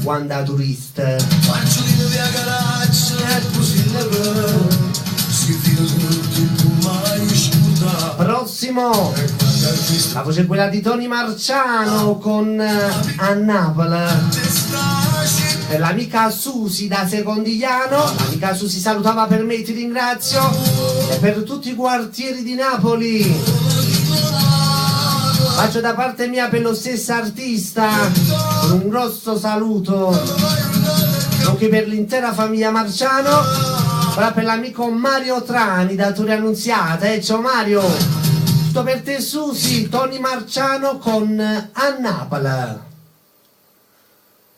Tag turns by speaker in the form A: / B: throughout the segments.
A: quando turista.
B: Fanciulino via Caraccia e Pusilla si fila tutti mai scuda.
A: Prossimo, la voce è quella di Tony Marciano con A Napoli. E l'amica Susi da Secondigliano, l'amica Susi salutava per me, ti ringrazio, e per tutti i quartieri di Napoli. Faccio da parte mia per lo stesso artista un grosso saluto, nonché per l'intera famiglia Marciano. Ora per l'amico Mario Trani da Torre Annunziata, ciao Mario, tutto per te Susi, Tony Marciano con A Napoli.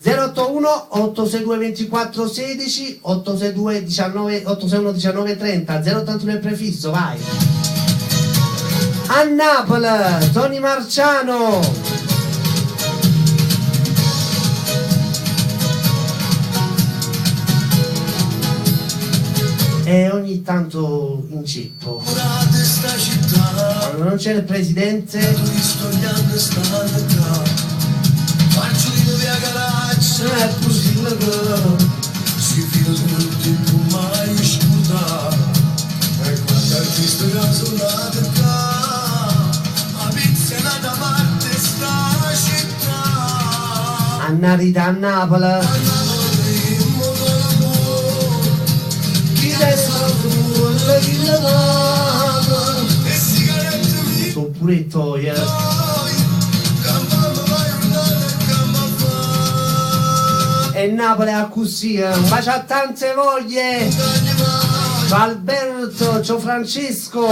A: 081 862 24 16 862 19 861 19 30 081 il prefisso, vai. A Napoli, Tony Marciano. E ogni tanto incippo quando non c'è il presidente. Fanciulino via Caraccia e Pusilla si fila tutti mai scuda. E quando artista casolata a pizza da parte sta città. Annarita a Napoli. Chi destra chi la dava e sigarette sono pure toie. E Napoli a così, un bacio a tante voglie. Ciao Alberto, ciao Francesco.